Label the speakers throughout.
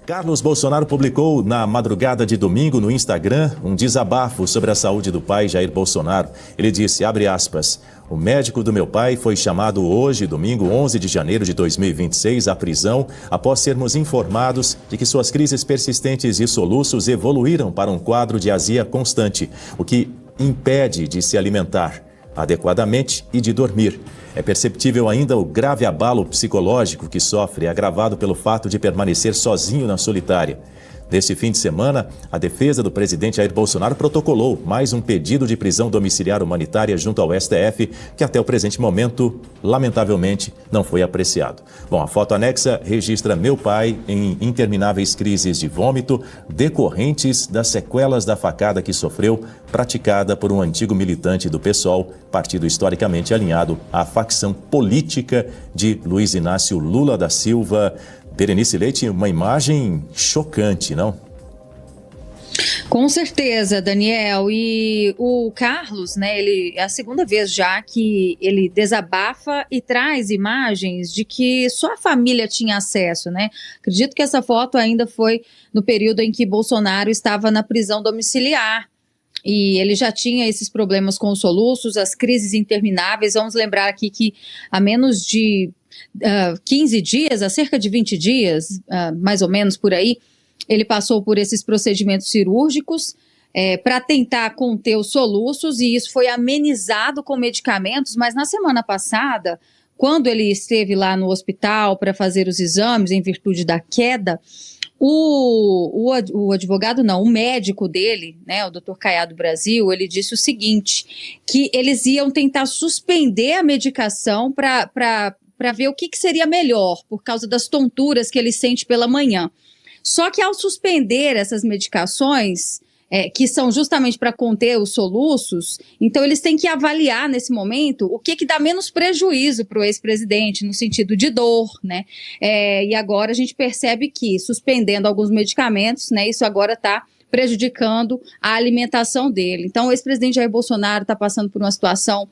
Speaker 1: Carlos Bolsonaro publicou na madrugada de domingo no Instagram um desabafo sobre a saúde do pai Jair Bolsonaro. Ele disse, abre aspas, o médico do meu pai foi chamado hoje, domingo 11 de janeiro de 2026, à prisão após sermos informados de que suas crises persistentes e soluços evoluíram para um quadro de azia constante, o que impede de se alimentar adequadamente e de dormir. É perceptível ainda o grave abalo psicológico que sofre, agravado pelo fato de permanecer sozinho na solitária. Neste fim de semana, a defesa do presidente Jair Bolsonaro protocolou mais um pedido de prisão domiciliar humanitária junto ao STF, que até o presente momento, lamentavelmente, não foi apreciado. Bom, a foto anexa registra meu pai em intermináveis crises de vômito decorrentes das sequelas da facada que sofreu, praticada por um antigo militante do PSOL, partido historicamente alinhado à facção política de Luiz Inácio Lula da Silva. Berenice Leite, uma imagem chocante, não?
Speaker 2: Com certeza, Daniel. E o Carlos, né, ele é a segunda vez já que ele desabafa e traz imagens de que só a família tinha acesso, né? Acredito que essa foto ainda foi no período em que Bolsonaro estava na prisão domiciliar. E ele já tinha esses problemas com os soluços, as crises intermináveis. Vamos lembrar aqui que há menos de 15 dias, há cerca de 20 dias, mais ou menos por aí, ele passou por esses procedimentos cirúrgicos para tentar conter os soluços, e isso foi amenizado com medicamentos, mas na semana passada, quando ele esteve lá no hospital para fazer os exames em virtude da queda, o advogado não, o médico dele, né, o Dr. Caiado Brasil, ele disse o seguinte, que eles iam tentar suspender a medicação para ver o que seria melhor, por causa das tonturas que ele sente pela manhã. Só que ao suspender essas medicações, que são justamente para conter os soluços, então eles têm que avaliar nesse momento o que dá menos prejuízo para o ex-presidente, no sentido de dor, né? E agora a gente percebe que, suspendendo alguns medicamentos, né, isso agora está prejudicando a alimentação dele. Então o ex-presidente Jair Bolsonaro está passando por uma situação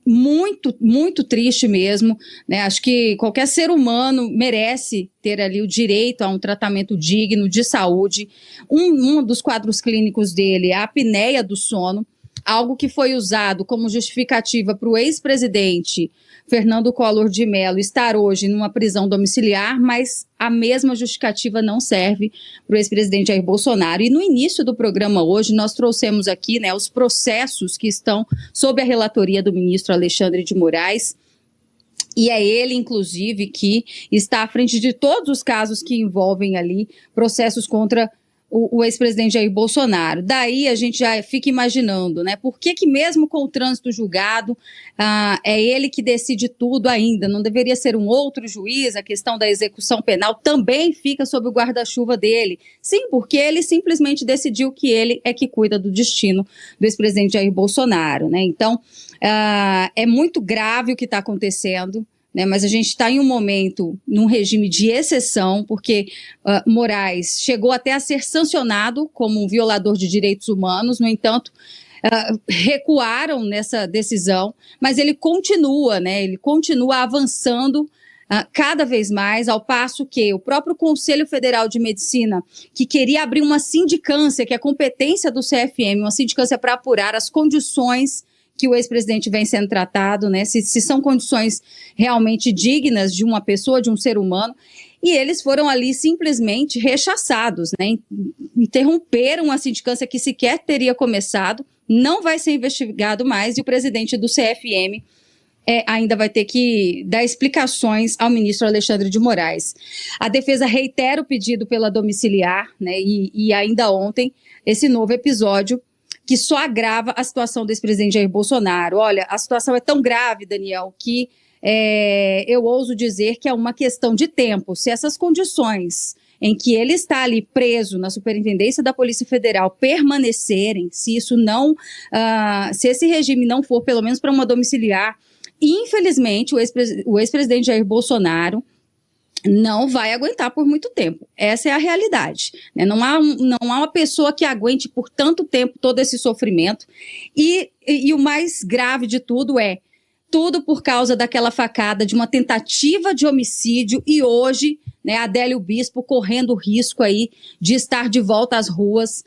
Speaker 2: muito, muito triste mesmo, né? Acho que qualquer ser humano merece ter ali o direito a um tratamento digno de saúde. Um dos quadros clínicos dele é a apneia do sono, algo que foi usado como justificativa para o ex-presidente Fernando Collor de Mello estar hoje numa prisão domiciliar, mas a mesma justificativa não serve para o ex-presidente Jair Bolsonaro. E no início do programa hoje, nós trouxemos aqui, né, os processos que estão sob a relatoria do ministro Alexandre de Moraes, e é ele, inclusive, que está à frente de todos os casos que envolvem ali processos contra o ex-presidente Jair Bolsonaro. Daí a gente já fica imaginando, né, por que mesmo com o trânsito julgado, é ele que decide tudo ainda, não deveria ser um outro juiz, a questão da execução penal também fica sob o guarda-chuva dele. Sim, porque ele simplesmente decidiu que ele é que cuida do destino do ex-presidente Jair Bolsonaro, né? Então, é muito grave o que está acontecendo, né, mas a gente está em um momento, num regime de exceção, porque Moraes chegou até a ser sancionado como um violador de direitos humanos, no entanto, recuaram nessa decisão, mas ele continua, né, ele continua avançando cada vez mais, ao passo que o próprio Conselho Federal de Medicina, que queria abrir uma sindicância, que é a competência do CFM, uma sindicância para apurar as condições que o ex-presidente vem sendo tratado, né? Se são condições realmente dignas de uma pessoa, de um ser humano, e eles foram ali simplesmente rechaçados, né? Interromperam a sindicância que sequer teria começado, não vai ser investigado mais, e o presidente do CFM ainda vai ter que dar explicações ao ministro Alexandre de Moraes. A defesa reitera o pedido pela domiciliar, né? E ainda ontem, esse novo episódio que só agrava a situação do ex-presidente Jair Bolsonaro. Olha, a situação é tão grave, Daniel, que eu ouso dizer que é uma questão de tempo. Se essas condições em que ele está ali preso na Superintendência da Polícia Federal permanecerem, se isso não, se esse regime não for pelo menos para uma domiciliar, infelizmente o ex-presidente Jair Bolsonaro não vai aguentar por muito tempo. Essa é a realidade, né? Não há uma pessoa que aguente por tanto tempo todo esse sofrimento. E o mais grave de tudo tudo por causa daquela facada de uma tentativa de homicídio e hoje, né, Adélio Bispo correndo o risco aí de estar de volta às ruas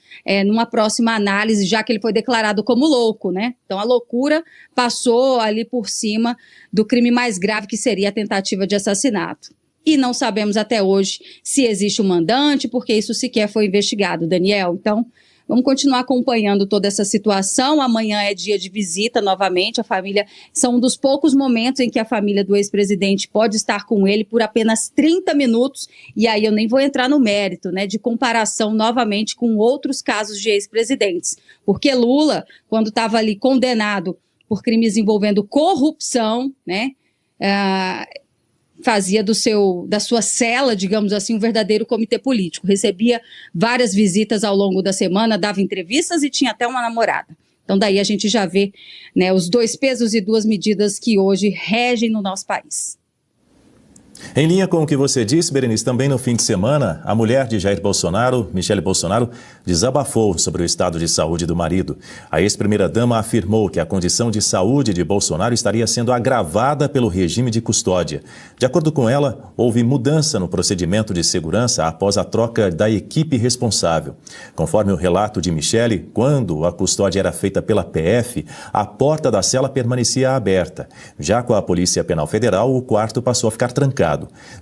Speaker 2: numa próxima análise, já que ele foi declarado como louco, né? Então a loucura passou ali por cima do crime mais grave, que seria a tentativa de assassinato. E não sabemos até hoje se existe um mandante, porque isso sequer foi investigado, Daniel. Então, vamos continuar acompanhando toda essa situação. Amanhã é dia de visita novamente. A família, são um dos poucos momentos em que a família do ex-presidente pode estar com ele por apenas 30 minutos. E aí eu nem vou entrar no mérito, né, de comparação novamente com outros casos de ex-presidentes. Porque Lula, quando estava ali condenado por crimes envolvendo corrupção, né, fazia da sua cela, digamos assim, um verdadeiro comitê político. Recebia várias visitas ao longo da semana, dava entrevistas e tinha até uma namorada. Então daí a gente já vê, né, os dois pesos e duas medidas que hoje regem no nosso país.
Speaker 1: Em linha com o que você disse, Berenice, também no fim de semana, a mulher de Jair Bolsonaro, Michele Bolsonaro, desabafou sobre o estado de saúde do marido. A ex-primeira-dama afirmou que a condição de saúde de Bolsonaro estaria sendo agravada pelo regime de custódia. De acordo com ela, houve mudança no procedimento de segurança após a troca da equipe responsável. Conforme o relato de Michele, quando a custódia era feita pela PF, a porta da cela permanecia aberta. Já com a Polícia Penal Federal, o quarto passou a ficar trancado.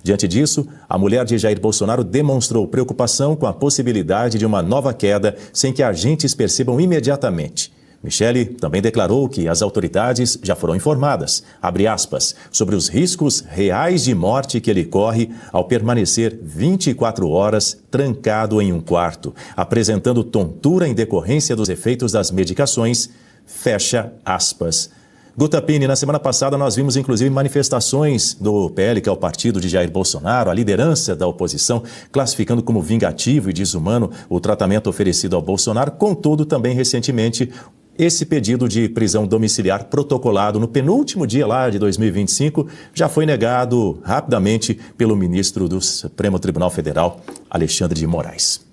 Speaker 1: Diante disso, a mulher de Jair Bolsonaro demonstrou preocupação com a possibilidade de uma nova queda sem que agentes percebam imediatamente. Michele também declarou que as autoridades já foram informadas, abre aspas, sobre os riscos reais de morte que ele corre ao permanecer 24 horas trancado em um quarto, apresentando tontura em decorrência dos efeitos das medicações, fecha aspas. Guta Pini, na semana passada nós vimos inclusive manifestações do PL, que é o partido de Jair Bolsonaro, a liderança da oposição, classificando como vingativo e desumano o tratamento oferecido ao Bolsonaro. Contudo, também recentemente, esse pedido de prisão domiciliar protocolado no penúltimo dia lá de 2025 já foi negado rapidamente pelo ministro do Supremo Tribunal Federal, Alexandre de Moraes.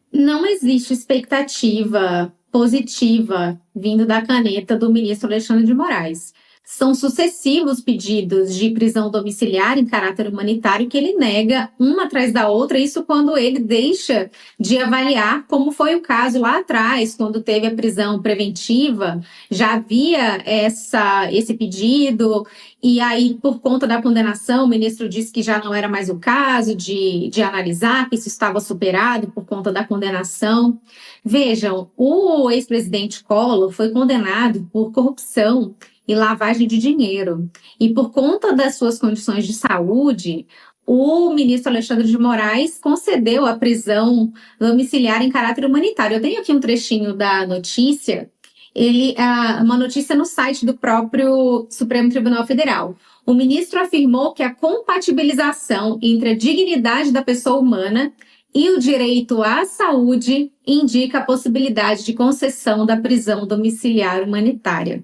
Speaker 3: Não existe expectativa positiva vindo da caneta do ministro Alexandre de Moraes. São sucessivos pedidos de prisão domiciliar em caráter humanitário que ele nega uma atrás da outra, isso quando ele deixa de avaliar, como foi o caso lá atrás, quando teve a prisão preventiva, já havia esse pedido, e aí, por conta da condenação, o ministro disse que já não era mais o caso de analisar, que isso estava superado por conta da condenação. Vejam, o ex-presidente Collor foi condenado por corrupção e lavagem de dinheiro. E por conta das suas condições de saúde, o ministro Alexandre de Moraes concedeu a prisão domiciliar em caráter humanitário. Eu tenho aqui um trechinho da notícia, uma notícia no site do próprio Supremo Tribunal Federal. O ministro afirmou que a compatibilização entre a dignidade da pessoa humana e o direito à saúde indica a possibilidade de concessão da prisão domiciliar humanitária.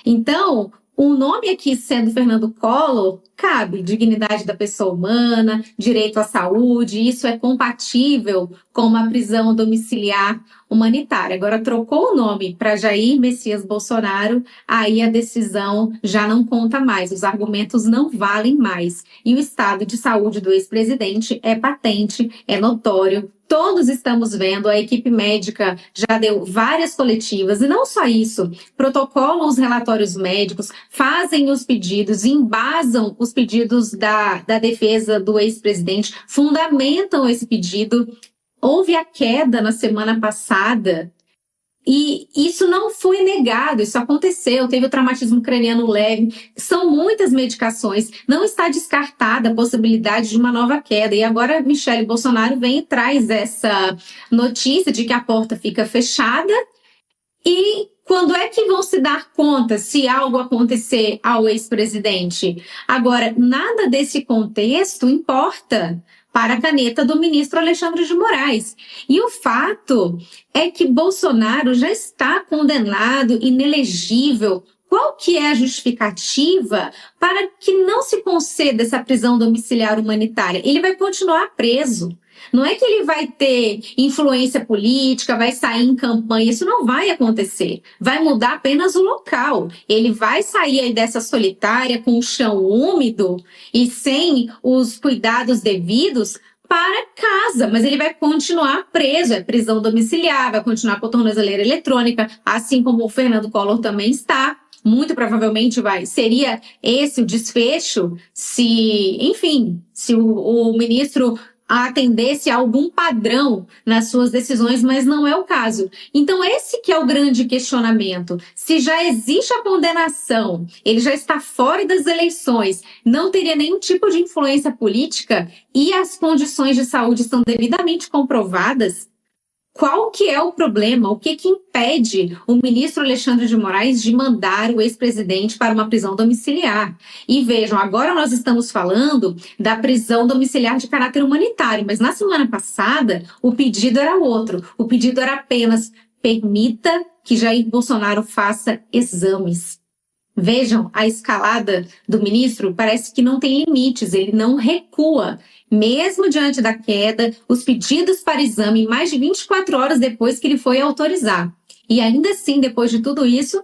Speaker 3: Então, o nome aqui sendo Fernando Collor, cabe dignidade da pessoa humana, direito à saúde, isso é compatível com uma prisão domiciliar humanitária. Agora, trocou o nome para Jair Messias Bolsonaro, aí a decisão já não conta mais, os argumentos não valem mais. E o estado de saúde do ex-presidente é patente, é notório. Todos estamos vendo, a equipe médica já deu várias coletivas, e não só isso, protocolam os relatórios médicos, fazem os pedidos, embasam os pedidos da defesa do ex-presidente, fundamentam esse pedido. Houve a queda na semana passada, e isso não foi negado, isso aconteceu, teve o traumatismo craniano leve, são muitas medicações, não está descartada a possibilidade de uma nova queda. E agora Michele Bolsonaro vem e traz essa notícia de que a porta fica fechada. E quando é que vão se dar conta se algo acontecer ao ex-presidente? Agora, nada desse contexto importa para a caneta do ministro Alexandre de Moraes. E o fato é que Bolsonaro já está condenado, inelegível, qual que é a justificativa para que não se conceda essa prisão domiciliar humanitária? Ele vai continuar preso. Não é que ele vai ter influência política, vai sair em campanha, isso não vai acontecer. Vai mudar apenas o local. Ele vai sair aí dessa solitária com o chão úmido e sem os cuidados devidos para casa, mas ele vai continuar preso, é prisão domiciliar, vai continuar com a tornozeleira eletrônica, assim como o Fernando Collor também está. Muito provavelmente seria esse o desfecho se, enfim, se o ministro atendesse a algum padrão nas suas decisões, mas não é o caso. Então, esse que é o grande questionamento. Se já existe a condenação, ele já está fora das eleições, não teria nenhum tipo de influência política e as condições de saúde estão devidamente comprovadas, qual que é o problema? O que impede o ministro Alexandre de Moraes de mandar o ex-presidente para uma prisão domiciliar? E vejam, agora nós estamos falando da prisão domiciliar de caráter humanitário, mas na semana passada o pedido era outro. O pedido era apenas permita que Jair Bolsonaro faça exames. Vejam, a escalada do ministro parece que não tem limites, ele não recua. Mesmo diante da queda, os pedidos para exame mais de 24 horas depois que ele foi autorizar. E ainda assim, depois de tudo isso,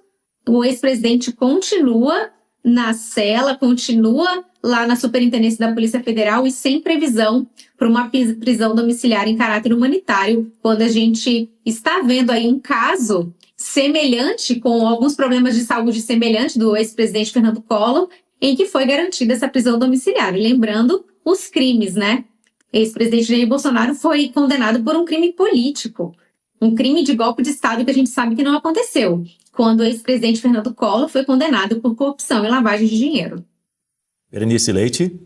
Speaker 3: o ex-presidente continua na cela, continua lá na Superintendência da Polícia Federal e sem previsão para uma prisão domiciliar em caráter humanitário, quando a gente está vendo aí um caso semelhante, com alguns problemas de saúde semelhantes do ex-presidente Fernando Collor, em que foi garantida essa prisão domiciliar. E lembrando os crimes, né? Ex-presidente Jair Bolsonaro foi condenado por um crime político, um crime de golpe de Estado que a gente sabe que não aconteceu, quando o ex-presidente Fernando Collor foi condenado por corrupção e lavagem de dinheiro.
Speaker 1: Berenice Leite.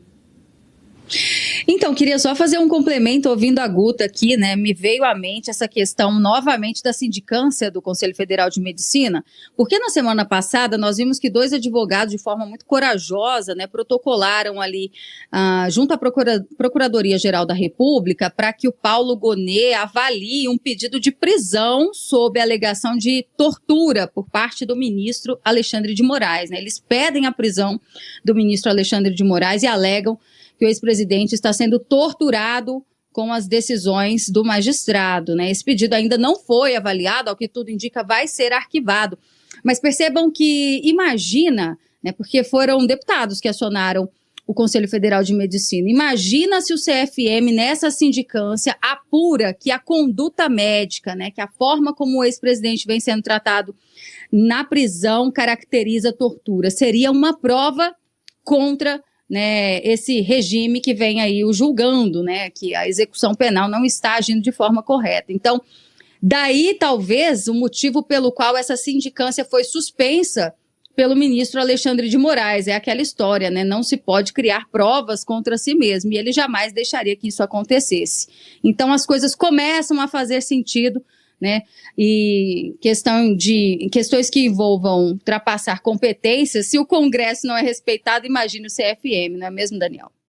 Speaker 2: Então, queria só fazer um complemento, ouvindo a Guta aqui, né? Me veio à mente essa questão novamente da sindicância do Conselho Federal de Medicina, porque na semana passada nós vimos que 2 advogados, de forma muito corajosa, né, protocolaram ali junto à Procuradoria-Geral da República para que o Paulo Gonet avalie um pedido de prisão sob a alegação de tortura por parte do ministro Alexandre de Moraes, né? Eles pedem a prisão do ministro Alexandre de Moraes e alegam que o ex-presidente está sendo torturado com as decisões do magistrado, né? Esse pedido ainda não foi avaliado, ao que tudo indica, vai ser arquivado. Mas percebam que, imagina, né, porque foram deputados que acionaram o Conselho Federal de Medicina, imagina se o CFM, nessa sindicância, apura que a conduta médica, né, que a forma como o ex-presidente vem sendo tratado na prisão caracteriza tortura. Seria uma prova contra, né, esse regime que vem aí o julgando, né, que a execução penal não está agindo de forma correta. Então, daí talvez o motivo pelo qual essa sindicância foi suspensa pelo ministro Alexandre de Moraes. É aquela história, né, não se pode criar provas contra si mesmo, e ele jamais deixaria que isso acontecesse. Então as coisas começam a fazer sentido, né? E questões que envolvam ultrapassar competências, se o Congresso não é respeitado, imagine o CFM, não é mesmo, Daniel?